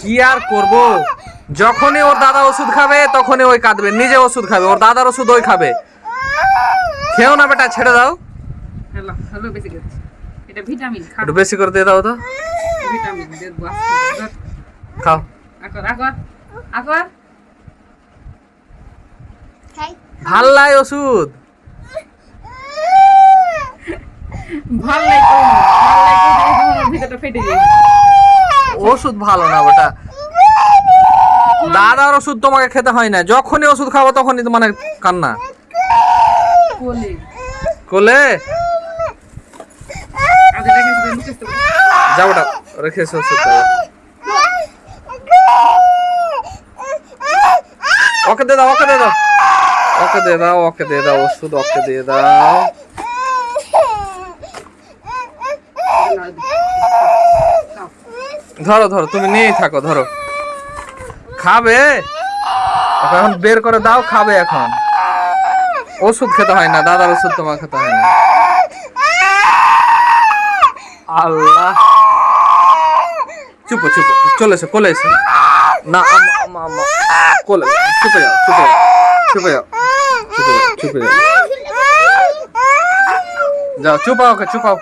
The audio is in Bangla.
কি আর করব, যখনই ওর দাদা ওষুধ খাবে তখনই ওই কাঁদবে, নিজে ওষুধ খাবে, ওর দাদার ওষুধ ওই খাবে। খেও না বেটা, ছেড়ে দাও। হ্যালো হ্যালো, বেশি করছি, এটা ভিটামিন, খা। একটু বেশি করে দিয়ে দাও তো। ভিটামিন দে দেবো, খাও। আকর আকর আকর। ভাল লাই ওষুধ, ভাল লাগে, ভাল লাগে, ভিতরটা ফেটে যায়। ওষুধ ভালো না বেটা, দাদার ওষুধ তোমাকে খেতে হয় না, যখনই ওষুধ খাবো তখনই তো মানে কান্না। কোলে কোলে আজ দেখে শুনে মুখস্থ করে। যাও বেটা, রেখে এসো ওষুধ। ওকে দিয়ে দাও, ওকে দিয়ে দাও, ওকে দিয়ে দাও, ওকে দিয়ে দাও ওষুধ, ওকে দিয়ে দাও। ধরো ধরো, তুমি নিয়েই থাকো, ধরো। খাবে এখন, বের করে দাও, খাবে এখন। ওষুধ খেতে হয় না, দাদার ওষুধ তোমার খেতে হয় না। আল্লাহ, চুপো চুপো, চলে এসো, কোলে এসো। না আম্মা আম্মা আম্মা, কোলে চুপে যাও, চুপে যাও, চুপে যাও, চুপে যাও, চুপে যাও, যাও চুপাও, ওকে চুপাও।